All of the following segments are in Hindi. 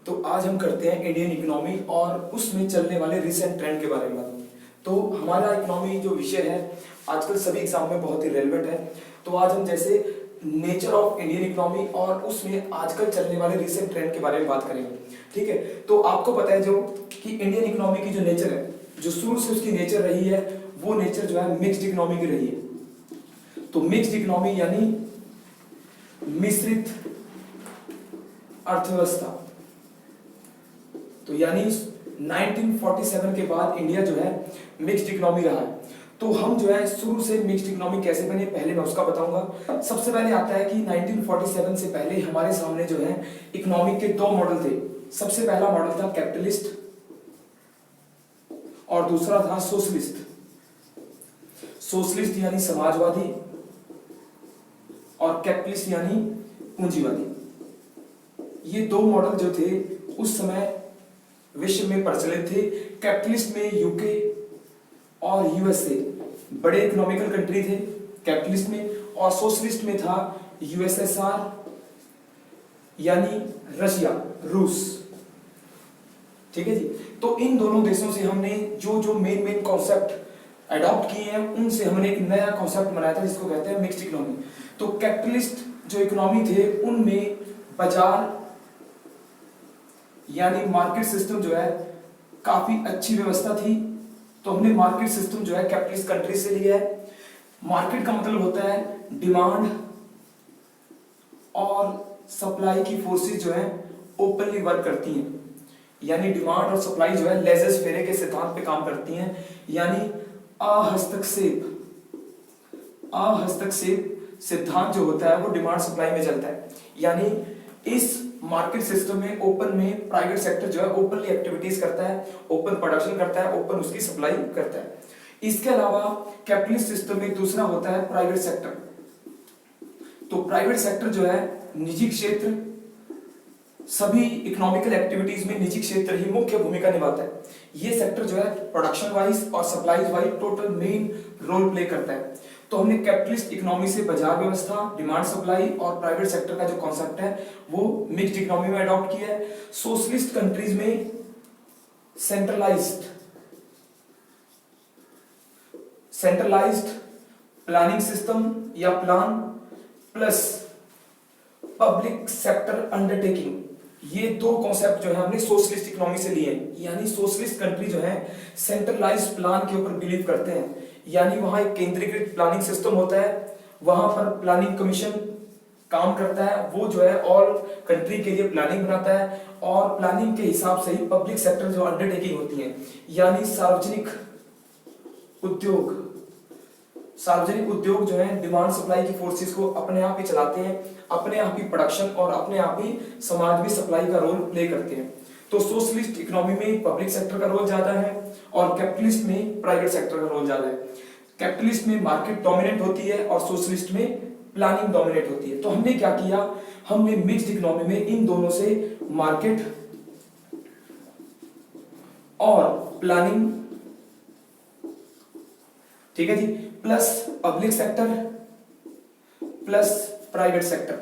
तो आज हम करते हैं इंडियन इकोनॉमी और उसमें चलने वाले रिसेंट ट्रेंड के बारे में बात। तो हमारा इकोनॉमी जो विषय है आजकल सभी एग्जाम में बहुत ही रेलेवेंट है। तो आज हम जैसे नेचर ऑफ इंडियन इकोनॉमी और उसमें आजकल चलने वाले रिसेंट ट्रेंड के बारे में बात करेंगे। ठीक है, तो आपको पता है जो कि इंडियन इकोनॉमी की जो नेचर है, जो शुरू से उसकी नेचर रही है, वो नेचर जो है मिक्स्ड इकोनॉमी की रही है। तो मिक्स्ड इकोनॉमी यानी मिश्रित अर्थव्यवस्था। तो यानी 1947 के बाद इंडिया जो है मिक्स्ड इकोनॉमी रहा है। तो हम जो है शुरू से मिक्स्ड इकोनॉमी कैसे बने पहले मैं उसका बताऊंगा। सबसे पहले आता है कि 1947 से पहले हमारे सामने जो है इकोनॉमी के दो मॉडल थे। सबसे पहला मॉडल था कैपिटलिस्ट और दूसरा था सोशलिस्ट। सोशलिस्ट यानी समाजवादी और कैपिटलिस्ट यानी पूंजीवादी। ये दो मॉडल जो थे उस समय विश्व में प्रचलित थे। कैपिटलिस्ट में यूके और यूएसए बड़े इकोनॉमिकल कंट्री थे कैपिटलिस्ट में, और सोशलिस्ट में था यूएसएसआर यानी रशिया, रूस। ठीक है जी। तो इन दोनों देशों से हमने जो जो मेन कॉन्सेप्ट अडॉप्ट किए हैं उनसे हमने एक नया कॉन्सेप्ट बनाया था जिसको कहते हैं मिक्स्ड इकोनॉमी। तो कैपिटलिस्ट जो इकोनॉमी थे उनमें बाजार यानी मार्केट सिस्टम जो है काफी अच्छी व्यवस्था थी। तो हमने मार्केट सिस्टम जो है कैपिटलिस्ट कंट्री से लिया है। मार्केट का मतलब होता है डिमांड और सप्लाई की फोर्सेस जो है ओपनली वर्क करती हैं, यानी डिमांड और सप्लाई जो है लेजर फेरे के सिद्धांत पे काम करती हैं, यानी अहस्तक्षेप सिद्धांत जो होता है वो डिमांड सप्लाई में चलता है। यानी इस मार्केट सिस्टम में ओपन में प्राइवेट सेक्टर जो है ओपनली एक्टिविटीज करता है, ओपन प्रोडक्शन करता है, ओपन उसकी सप्लाई करता है। इसके अलावा कैपिटलिस्ट सिस्टम में दूसरा होता है प्राइवेट सेक्टर। तो प्राइवेट सेक्टर जो है निजी क्षेत्र, सभी इकोनॉमिकल एक्टिविटीज में निजी क्षेत्र ही मुख्य भूमिका निभाता है। ये सेक्टर जो है प्रोडक्शन वाइज और supply wise total main role play करता है। तो हमने कैपिटलिस्ट इकोनॉमी से बाजार व्यवस्था, डिमांड सप्लाई और प्राइवेट सेक्टर का जो कॉन्सेप्ट है वो मिक्स्ड इकोनॉमी में अडॉप्ट किया है। सोशलिस्ट कंट्रीज में सेंट्रलाइज्ड प्लानिंग सिस्टम या plan plus public sector undertaking, ये दो कॉन्सेप्ट जो है हमने सोशलिस्ट इकोनॉमी से लिए हैं। यानी सोशलिस्ट कंट्री जो है सेंट्रलाइज्ड प्लान के ऊपर बिलीव करते हैं, यानी वहां एक केंद्रीकृत प्लानिंग सिस्टम होता है, वहां पर प्लानिंग कमीशन काम करता है, वो जो है ऑल कंट्री के लिए प्लानिंग बनाता है और प्लानिंग के हिसाब से ही पब्लिक सेक्टर जो अंडरटेकिंग होती है, यानी सार्वजनिक उद्योग जो है डिमांड सप्लाई की फोर्सेस को अपने आप ही चलाते हैं, अपने आप ही प्रोडक्शन और अपने आप ही समाज में सप्लाई का रोल प्ले करते हैं। तो सोशलिस्ट इकोनॉमी में पब्लिक सेक्टर का रोल ज्यादा है और कैपिटलिस्ट में प्राइवेट सेक्टर का रोल ज्यादा है। कैपिटलिस्ट में मार्केट डोमिनेट होती है और सोशलिस्ट में प्लानिंग डोमिनेट होती है। तो हमने क्या किया, हमने मिक्स्ड इकोनॉमी में इन दोनों से मार्केट और प्लानिंग, ठीक है जी, plus public sector plus private sector,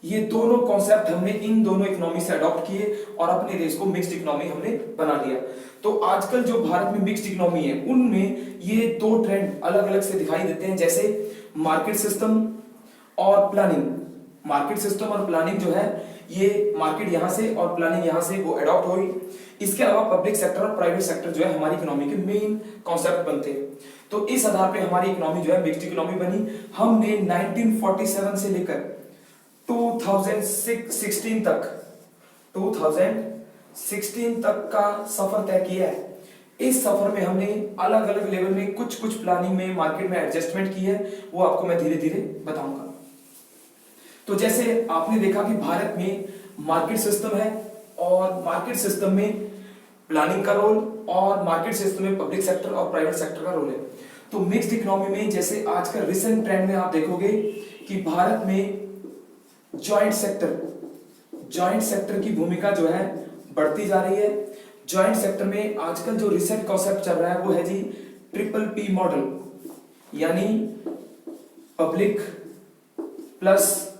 ये दोनों कॉन्सेप्ट हमने इन दोनों इकोनॉमी से अडॉप्ट किए और अपने देश को मिक्स्ड इकोनॉमी हमने बना लिया। तो आजकल जो भारत में मिक्स्ड इकोनॉमी है उनमें ये दो ट्रेंड अलग अलग से दिखाई देते हैं, जैसे मार्केट सिस्टम और प्लानिंग। मार्केट सिस्टम और प्लानिंग जो है ये मार्केट यहां से और प्लानिंग यहां से वो अडॉप्ट हुई। इसके अलावा पब्लिक सेक्टर और प्राइवेट सेक्टर जो है हमारी इकोनॉमी के मेन कॉन्सेप्ट बनते हैं। तो इस आधार पे हमारी इकोनॉमी जो है मिक्स्ड इकोनॉमी बनी। हमने 1947 से लेकर 2016 तक का सफर तय किया है। इस सफर में हमने अलग अलग लेवल में कुछ प्लानिंग में मार्केट में एडजस्टमेंट की है, वो आपको मैं धीरे धीरे बताऊंगा। तो जैसे आपने देखा कि भारत में मार्केट सिस्टम है और मार्केट सिस्टम में प्लानिंग का रोल और मार्केट सिस्टम में पब्लिक सेक्टर और प्राइवेट सेक्टर का रोल है। तो मिक्स्ड इकोनॉमी में जैसे आज का रिसेंट ट्रेंड में आप देखोगे कि भारत में जॉइंट सेक्टर की भूमिका जो है बढ़ती जा रही है। जॉइंट सेक्टर में आजकल जो रिसेंट कॉन्सेप्ट चल रहा है वो है जी ट्रिपल पी मॉडल, यानी पब्लिक प्लस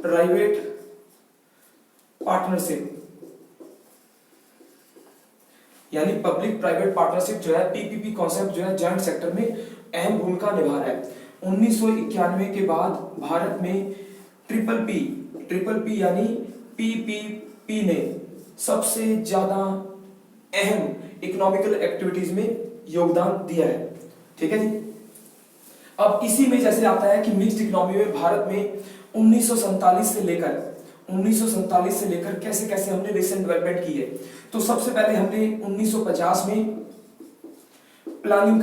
प्राइवेट पार्टनरशिप, यानी पब्लिक प्राइवेट पार्टनरशिप जो है, पीपीपी कॉन्सेप्ट जो है जॉइंट सेक्टर में अहम भूमिका निभा रहा है। 1991 के बाद भारत में ट्रिपल पी यानी पीपीपी ने सबसे ज्यादा अहम इकोनॉमिकल एक्टिविटीज में योगदान दिया है। ठीक है जी। अब इसी में जैसे आता है कि मिक्स्ड इकोनॉमी में भारत में 1947 से लेकर कैसे कैसे हमने रिसेंट डेवलपमेंट की है। तो सबसे पहले हमने 1950 में प्लानिंग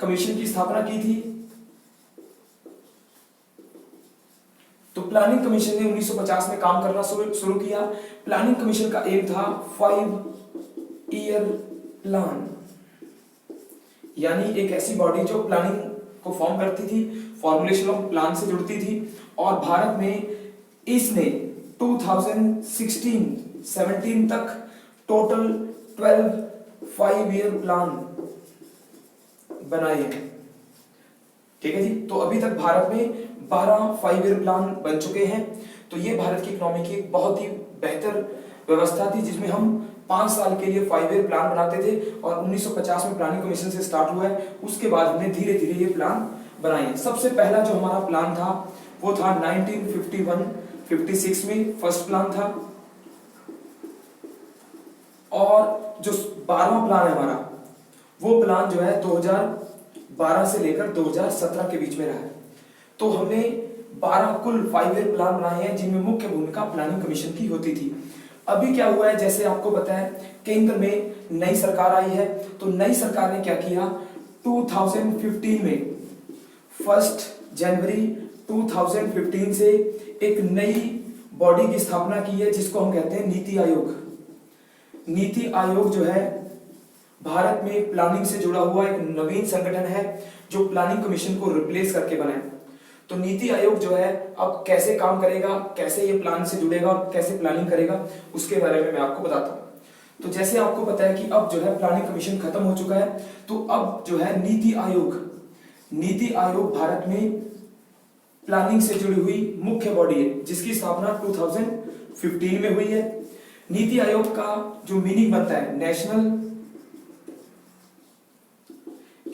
कमीशन की स्थापना की थी। तो प्लानिंग कमीशन ने 1950 में काम करना शुरू किया। प्लानिंग कमीशन का एम था 5 ईयर प्लान, यानी एक ऐसी बॉडी जो प्लानिंग को फॉर्म करती थी, फॉर्मुलेशन ऑफ प्लान से जुड़ती थी। और भारत में इसने 2016-17 तक टोटल 12 5 ईयर प्लान बनाए हैं। ठीक है जी। तो अभी तक भारत में 12 5 ईयर प्लान बन चुके हैं। तो ये भारत की इकोनॉमी की एक बहुत ही बेहतर व्यवस्था थी, जिसमें हम 5 साल के लिए 5 ईयर प्लान बनाते थे। और 1950 में प्लानिंग कमीशन से स्टार्ट हुआ है। उसके बाद हमने धीरे धीरे ये प्लान बनाए हैं। सबसे पहला जो हमारा प्लान था वो था 1951-56 में फर्स्ट प्लान था। और जो 12वां प्लान है हमारा, वो प्लान जो है 2012 से लेकर 2017 के बीच में रहा है। तो हमने 12 कुल 5 ईयर प्लान बनाए हैं, जिनमें मुख्य भूमिका प्लानिंग कमीशन की होती थी। अभी क्या हुआ है, जैसे आपको पता है केंद्र में नई सरकार आई है। तो नई सरकार ने क्या किया, 2015 में 1 जनवरी 2015 से एक नई बॉडी की स्थापना की है, जिसको हम कहते हैं नीति आयोग। नीति आयोग जो है भारत में प्लानिंग से जुड़ा हुआ एक नवीन संगठन है, जो प्लानिंग कमीशन को रिप्लेस करके बना है। तो नीति आयोग जो है अब कैसे काम करेगा, कैसे ये प्लान से जुड़ेगा और कैसे प्लानिंग करेगा, उसके बारे में मैं आपको बताता हूँ। तो जैसे आपको पता है कि अब जो है प्लानिंग कमीशन खत्म हो चुका है। तो अब जो है नीति आयोग भारत में प्लानिंग से जुड़ी हुई मुख्य बॉडी है, जिसकी स्थापना 2015 में हुई है। नीति आयोग का जो मीनिंग बनता है, national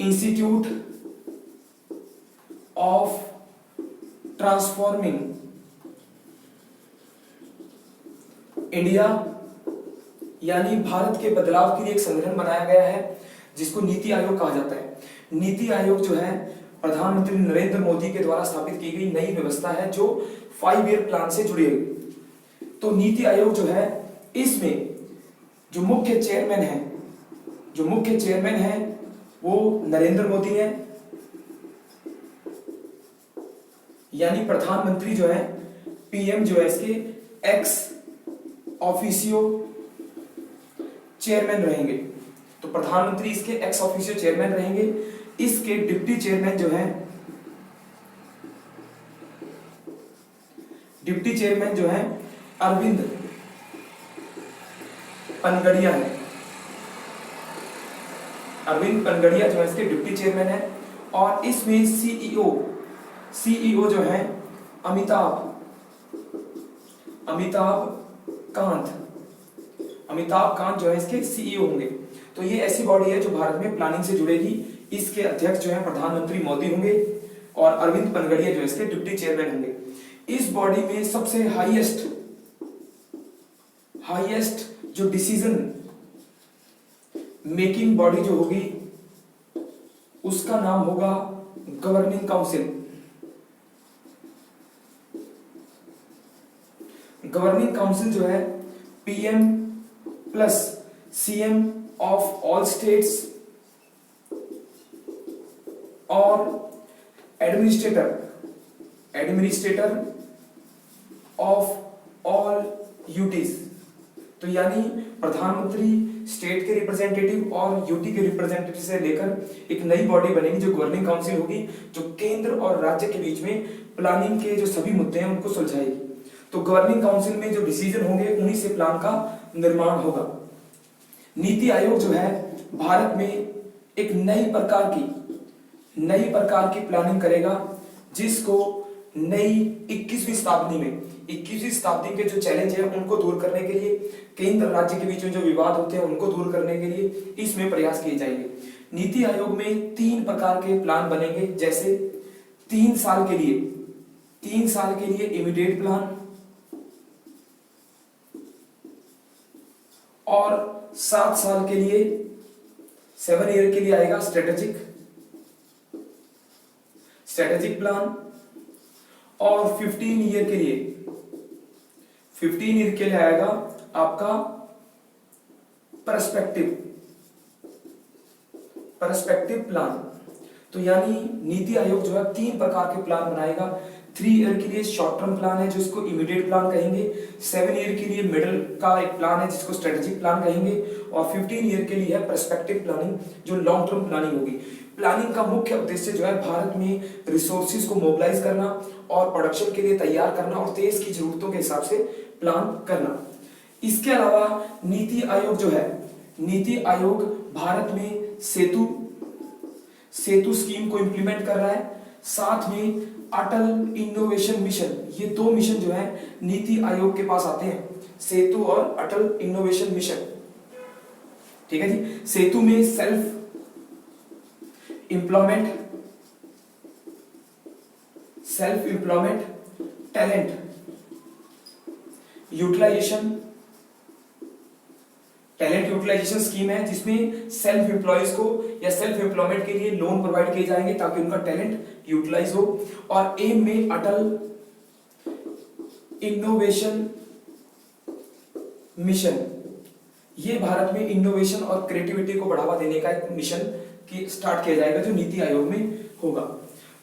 institute of transforming India, यानी भारत के बदलाव के लिए एक संगठन बनाया गया है, जिसको नीति आयोग कहा जाता है। नीति आयोग जो है प्रधानमंत्री नरेंद्र मोदी के द्वारा स्थापित की गई नई व्यवस्था है, जो 5 ईयर प्लान से जुड़ी हुई। तो नीति आयोग जो है, इसमें जो मुख्य चेयरमैन है वो नरेंद्र मोदी है, यानी प्रधानमंत्री जो है, पीएम जो है इसके एक्स ऑफिशियो चेयरमैन रहेंगे। तो प्रधानमंत्री इसके एक्स ऑफिशियो चेयरमैन रहेंगे। इसके डिप्टी चेयरमैन जो है अरविंद पनगड़िया है। अरविंद पनगड़िया जो है इसके डिप्टी चेयरमैन है। और इसमें सीईओ जो है अमिताभ कांत जो है इसके सीईओ होंगे। तो ये ऐसी बॉडी है जो भारत में प्लानिंग से जुड़ेगी। इसके अध्यक्ष जो है प्रधानमंत्री मोदी होंगे और अरविंद पनगड़िया जो है इसके डिप्टी चेयरमैन होंगे। इस बॉडी में सबसे हाईएस्ट जो डिसीजन मेकिंग बॉडी जो होगी, उसका नाम होगा गवर्निंग काउंसिल। गवर्निंग काउंसिल जो है PM plus CM of all states और एडमिनिस्ट्रेटर ऑफ ऑल यूटीज। तो यानी प्रधानमंत्री, स्टेट के रिप्रेजेंटेटिव और यूटी के रिप्रेजेंटेटिव से लेकर एक नई बॉडी बनेगी जो गवर्निंग काउंसिल होगी, जो केंद्र और राज्य के बीच में प्लानिंग के जो सभी मुद्दे हैं उनको सुलझाएगी। तो गवर्निंग काउंसिल में जो डिसीजन होंगे उन्हीं से प्लान का निर्माण होगा। नीति आयोग जो है भारत में एक नई प्रकार की प्लानिंग करेगा, जिसको नई 21वीं शताब्दी में 21वीं शताब्दी के जो चैलेंज है उनको दूर करने के लिए, केंद्र राज्य के बीच में जो विवाद होते हैं उनको दूर करने के लिए इसमें प्रयास किए जाएंगे। नीति आयोग में 3 प्रकार के प्लान बनेंगे, जैसे 3 साल के लिए इमीडिएट प्लान, और 7 साल के लिए 7 ईयर के लिए आएगा स्ट्रेटेजिक प्लान, और 15 ईयर के लिए आएगा आपका पर्सपेक्टिव प्लान। तो यानी नीति आयोग जो है 3 प्रकार के प्लान बनाएगा। 3 ईयर के लिए शॉर्ट टर्म प्लान है जिसको इमीडिएट प्लान कहेंगे, 7 ईयर के लिए मिडिल का एक प्लान है जिसको स्ट्रेटेजिक प्लान कहेंगे, और 15 ईयर के लिए है पर्सपेक्टिव प्लानिंग जो लॉन्ग टर्म प्लानिंग होगी। प्लानिंग का मुख्य उद्देश्य जो है भारत में रिसोर्सेज को मोबिलाइज करना और प्रोडक्शन के लिए तैयार करना और देश की जरूरतों के हिसाब से प्लान करना। इसके अलावा नीति आयोग भारत में सेतु स्कीम को इंप्लीमेंट कर रहा है, साथ में अटल इनोवेशन मिशन, ये 2 मिशन जो है नीति आयोग के पास आते हैं, सेतु और अटल इनोवेशन मिशन। ठीक है जी। सेतु में self employment, talent utilisation scheme है जिसमें सेल्फ एम्प्लॉयज को या सेल्फ एम्प्लॉयमेंट के लिए लोन प्रोवाइड किए जाएंगे ताकि उनका टैलेंट यूटिलाइज हो। और एम में अटल इनोवेशन मिशन, ये भारत में इनोवेशन और क्रिएटिविटी को बढ़ावा देने का एक मिशन की स्टार्ट किया जाएगा जो नीति आयोग में होगा।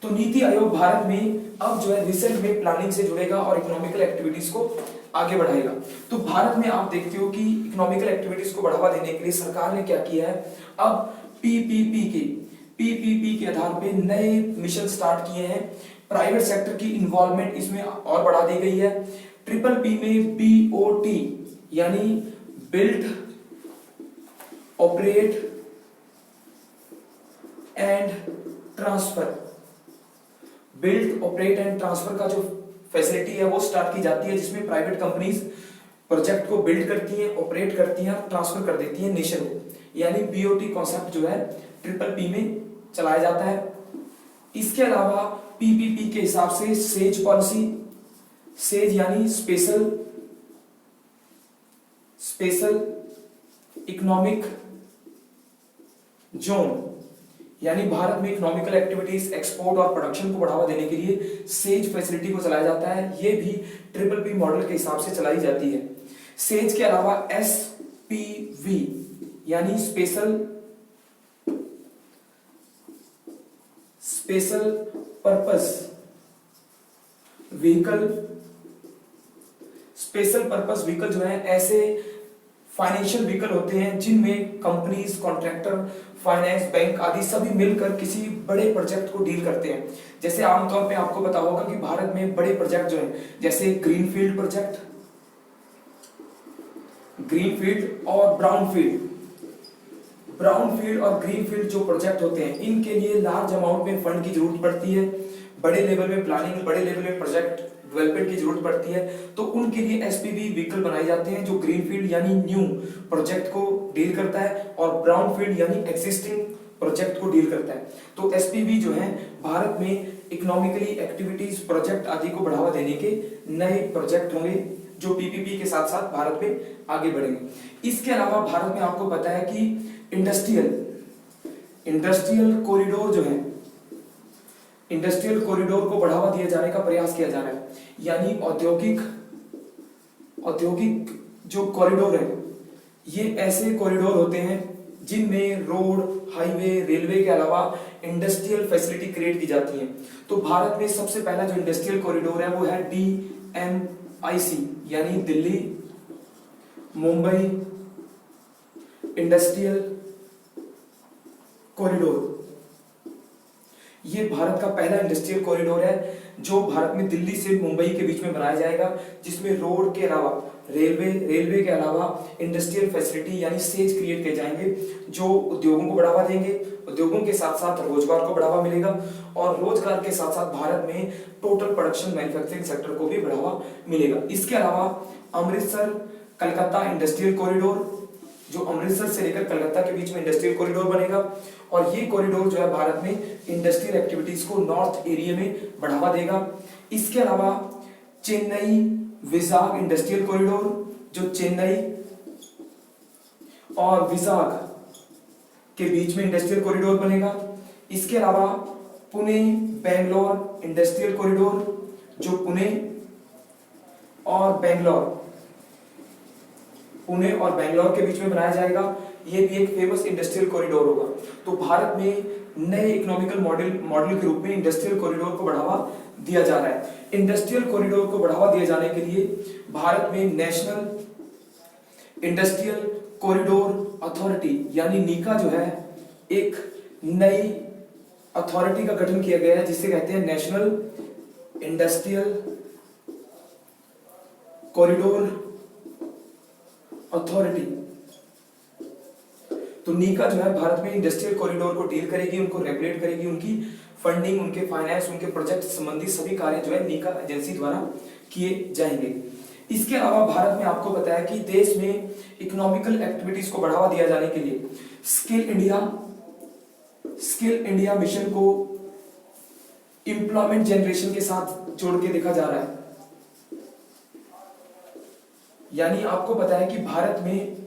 तो नीति आयोग भारत में अब जो है रिसर्च में प्लानिंग से जुड़ेगा और इकोनॉमिकल एक्टिविटीज को आगे बढ़ाएगा। तो भारत में आप देखते हो कि इकोनॉमिकल एक्टिविटीज को बढ़ावा देने के लिए सरकार ने क्या किया है, अब पीपीपी के आधार पे नए मिशन स्टार्ट किए हैं। प्राइवेट सेक्टर की इन्वॉल्वमेंट इसमें और बढ़ा दी गई है। ट्रिपल पी में BOT यानी build, operate and transfer, build, operate and transfer का जो फैसिलिटी है वो स्टार्ट की जाती है, जिसमें प्राइवेट कंपनीज प्रोजेक्ट को बिल्ड करती हैं, ऑपरेट करती हैं, ट्रांसफर कर देती हैं नेशन को। यानी BOT कॉन्सेप्ट जो है ट्रिपल पी में चलाया जाता है। इसके अलावा PPP के हिसाब से सेज पॉलिसी, सेज यानी स्पेशल इकोनॉमिक जोन, यानी भारत में इकोनॉमिकल एक्टिविटीज, एक्सपोर्ट और प्रोडक्शन को बढ़ावा देने के लिए सेज फैसिलिटी को चलाया जाता है। ये भी ट्रिपल पी मॉडल के हिसाब से चलाई जाती है। सेज के अलावा SPV यानी स्पेशल पर्पस व्हीकल जो है ऐसे फाइनेंशियल व्हीकल होते हैं जिनमें कंपनीज, कॉन्ट्रैक्टर, फाइनेंस, बैंक आदि सभी मिलकर किसी बड़े प्रोजेक्ट को डील करते हैं। जैसे आमतौर पे आपको पता होगा कि भारत में बड़े प्रोजेक्ट जो हैं जैसे ग्रीनफील्ड और ब्राउनफील्ड और ग्रीनफील्ड जो प्रोजेक्ट होते हैं इनके लिए लार्ज अमाउंट में फंड की जरूरत पड़ती है, बड़े लेवल में प्लानिंग, बड़े लेवल में प्रोजेक्ट डेवलपमेंट की जरूरत पड़ती है। तो उनके लिए SPV व्हीकल बनाए जाते हैं जो ग्रीनफील्ड यानी न्यू प्रोजेक्ट को डील करता है और ब्राउनफील्ड यानी एग्जिस्टिंग प्रोजेक्ट को डील करता है। तो SPV जो है भारत में इकोनॉमिकली एक्टिविटीज, प्रोजेक्ट आदि को बढ़ावा देने के नए प्रोजेक्ट होंगे जो PPP के साथ साथ भारत में आगे बढ़ेंगे। इसके अलावा भारत में आपको पता है कि इंडस्ट्रियल कॉरिडोर जो है, इंडस्ट्रियल कॉरिडोर को बढ़ावा दिए जाने का प्रयास किया जा रहा है। यानी औद्योगिक जो कॉरिडोर है ये ऐसे कॉरिडोर होते हैं जिनमें रोड, हाईवे, रेलवे के अलावा इंडस्ट्रियल फैसिलिटी क्रिएट की जाती है। तो भारत में सबसे पहला जो इंडस्ट्रियल कॉरिडोर है वो है DMIC यानी दिल्ली मुंबई इंडस्ट्रियल कॉरिडोर। ये भारत का पहला इंडस्ट्रियल कॉरिडोर है जो भारत में दिल्ली से मुंबई के बीच में बनाया जाएगा, जिसमें रोड के अलावा रेलवे के अलावा इंडस्ट्रियल फैसिलिटी यानी सेज क्रिएट किए जाएंगे जो उद्योगों को बढ़ावा देंगे। उद्योगों के साथ साथ रोजगार को बढ़ावा मिलेगा और रोजगार के साथ साथ भारत में टोटल प्रोडक्शन मैन्युफैक्चरिंग सेक्टर को भी बढ़ावा मिलेगा। इसके अलावा अमृतसर कलकत्ता इंडस्ट्रियल कॉरिडोर, जो अमृतसर से लेकर कलकत्ता के बीच में इंडस्ट्रियल कॉरिडोर बनेगा और ये कॉरिडोर जो है भारत में इंडस्ट्रियल एक्टिविटीज को नॉर्थ एरिया में बढ़ावा देगा। इसके अलावा चेन्नई विजाग इंडस्ट्रियल कॉरिडोर, जो चेन्नई और विजाग के बीच में इंडस्ट्रियल कॉरिडोर बनेगा। इसके अलावा पुणे बेंगलोर इंडस्ट्रियल कॉरिडोर, जो पुणे और बेंगलोर के बीच में बनाया जाएगा। ये भी एक फेमस इंडस्ट्रियल कॉरिडोर होगा। तो भारत में नए इकोनॉमिकल मॉडल के रूप में इंडस्ट्रियल कॉरिडोर को बढ़ावा दिया जा रहा है। इंडस्ट्रियल कॉरिडोर को बढ़ावा दिए जाने के लिए भारत में नेशनल इंडस्ट्रियल कॉरिडोर अथॉरिटी यानी नीका जो है एक नई अथॉरिटी का गठन किया गया है जिसे कहते हैं नेशनल इंडस्ट्रियल कॉरिडोर अथॉरिटी। तो नीका जो है भारत में इंडस्ट्रियल कॉरिडोर को डील करेगी, उनको रेगुलेट करेगी, उनकी फंडिंग, उनके फाइनेंस, उनके प्रोजेक्ट संबंधी सभी कार्य जो है नीका एजेंसी द्वारा किए जाएंगे। इसके अलावा भारत में आपको पता है कि देश में इकोनॉमिकल एक्टिविटीज को बढ़ावा दिया जाने के लिए स्किल इंडिया मिशन को एम्प्लॉयमेंट जनरेशन के साथ जोड़ के देखा जा रहा है। यानी आपको पता है कि भारत में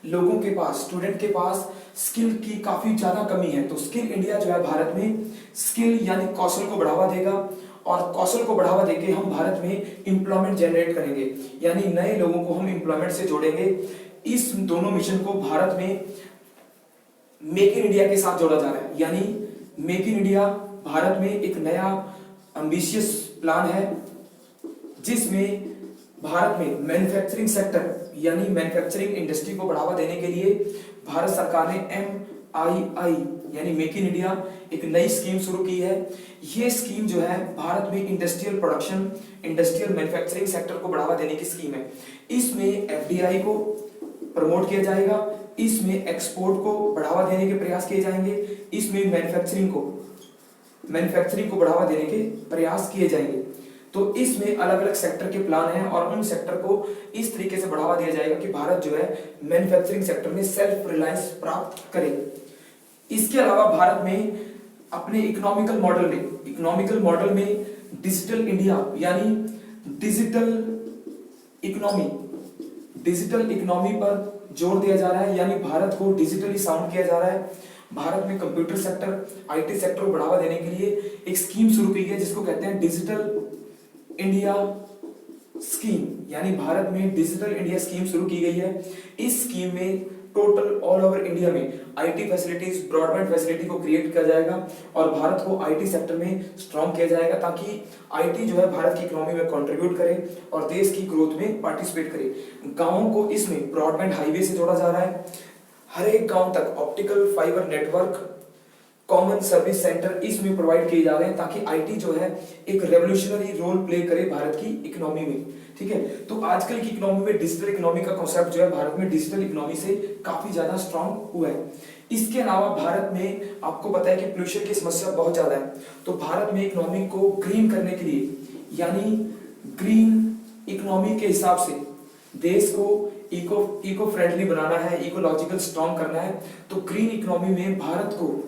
लोगों के पास, स्टूडेंट के पास स्किल की काफी ज्यादा कमी है। तो स्किल इंडिया जो है भारत में स्किल यानी कौशल को बढ़ावा देगा और कौशल को बढ़ावा देके हम भारत में एम्प्लॉयमेंट जनरेट करेंगे, यानी नए लोगों को हम एम्प्लॉयमेंट से जोड़ेंगे। इस दोनों मिशन को भारत में मेक इन इंडिया के साथ जोड़ा जा रहा है। यानी मेक इन इंडिया भारत में एक नया एम्बिशियस प्लान है जिसमें भारत में मैन्युफैक्चरिंग सेक्टर यानी मैन्युफैक्चरिंग इंडस्ट्री को बढ़ावा देने के लिए भारत सरकार ने MII यानी मेक इन इंडिया एक नई स्कीम शुरू की है। ये स्कीम जो है भारत में industrial production, industrial manufacturing sector को बढ़ावा देने की स्कीम है। इसमें FDI को प्रमोट किया जाएगा, इसमें एक्सपोर्ट को बढ़ावा देने के प्रयास किए जाएंगे, इसमें मैन्युफैक्चरिंग को बढ़ावा देने के प्रयास किए जाएंगे। तो इसमें अलग अलग सेक्टर के प्लान हैं और उन सेक्टर को इस तरीके से बढ़ावा दिया जाएगा कि भारत जो है मैन्युफैक्चरिंग सेक्टर में सेल्फ रिलायंस प्राप्त करे। इसके अलावा भारत में अपने इकोनॉमिकल मॉडल में डिजिटल इंडिया यानी डिजिटल इकोनॉमी पर जोर दिया जा रहा है, यानी भारत को डिजिटली साउंड किया जा रहा है। भारत में कंप्यूटर सेक्टर, IT सेक्टर को बढ़ावा देने के लिए एक स्कीम शुरू की गई है जिसको कहते हैं डिजिटल इंडिया स्कीम, यानी भारत में डिजिटल इंडिया स्कीम शुरू की गई है। इस स्कीम में टोटल ऑल ओवर इंडिया में IT फैसिलिटीज, ब्रॉडबैंड फैसिलिटी को क्रिएट किया जाएगा और भारत को IT सेक्टर में स्ट्रॉन्ग किया जाएगा ताकि IT जो है भारत की इकोनॉमी में कंट्रीब्यूट करे और देश की ग्रोथ में पार्टिसिपेट करे। गांवों को इसमें ब्रॉडबैंड हाईवे से जोड़ा जा रहा है, हर एक गांव तक optical fibre network, common service centre इसमें प्रोवाइड किए जा रहे हैं ताकि IT जो है एक रेवोल्यूशनरी रोल प्ले करे भारत की इकोनॉमी में। ठीक है, तो आजकल की इकोनॉमी में डिजिटल इकोनॉमी का कॉन्सेप्ट जो है भारत में डिजिटल इकोनॉमी से काफी ज्यादा स्ट्रांग हुआ है। इसके अलावा भारत में आपको पता है कि पोल्यूशन की समस्या बहुत ज्यादा है, तो भारत में इकोनॉमी को ग्रीन करने के लिए यानी ग्रीन इकोनॉमी के हिसाब से देश को इको फ्रेंडली बनाना है, इकोलॉजिकल स्ट्रांग करना है, तो ग्रीन इकोनॉमी में भारत को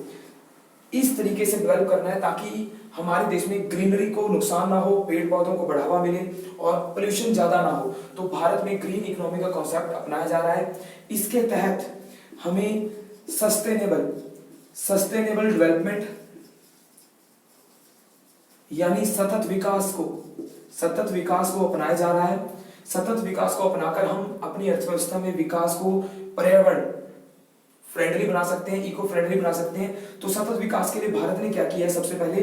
इस तरीके से डेवलप करना है ताकि हमारे देश में ग्रीनरी को नुकसान ना हो, पेड़ पौधों को बढ़ावा मिले और पोल्यूशन ज्यादा ना हो। तो भारत में ग्रीन इकोनॉमी का कॉन्सेप्ट अपनाया जा रहा है। इसके तहत हमें सस्टेनेबल डेवलपमेंट यानी सतत विकास को अपनाया जा रहा है। सतत विकास को अपनाकर हम अपनी अर्थव्यवस्था में विकास को पर्यावरण फ्रेंडली बना सकते हैं, इको फ्रेंडली बना सकते हैं। तो सतत विकास के लिए भारत ने क्या किया है, सबसे पहले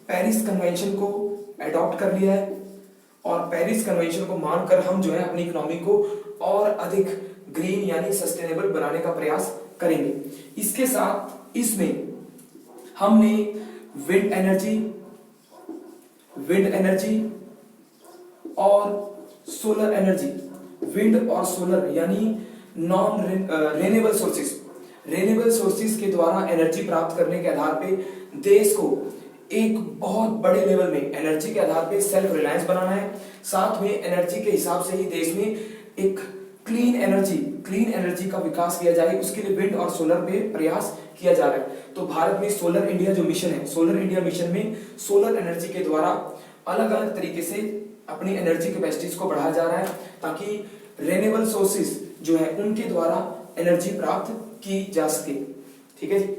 पेरिस कन्वेंशन को एडॉप्ट कर लिया है और पेरिस कन्वेंशन को मानकर हम जो है अपनी इकोनॉमी को और अधिक ग्रीन यानी सस्टेनेबल बनाने का प्रयास करेंगे। इसके साथ इसमें हमने विंड एनर्जी, विंड एनर्जी और सोलर एनर्जी। विंड और सोलर यानी non renewable sources, renewable sources के द्वारा एनर्जी प्राप्त करने के आधार पे देश को एक बहुत बड़े लेवल में एनर्जी के आधार पे सेल्फ रिलायंस बनाना है। साथ में एनर्जी के हिसाब से ही देश में एक क्लीन एनर्जी का विकास किया जाए, उसके लिए विंड और सोलर पे प्रयास किया जा रहा है। तो भारत में सोलर इंडिया जो मिशन है, सोलर इंडिया मिशन में सोलर एनर्जी के द्वारा अलग अलग तरीके से अपनी एनर्जी कैपेसिटीज को बढ़ाया जा रहा है, ताकि रेन्यूएबल सोर्सेज जो है उनके द्वारा एनर्जी प्राप्त की जा सके। ठीक है जी।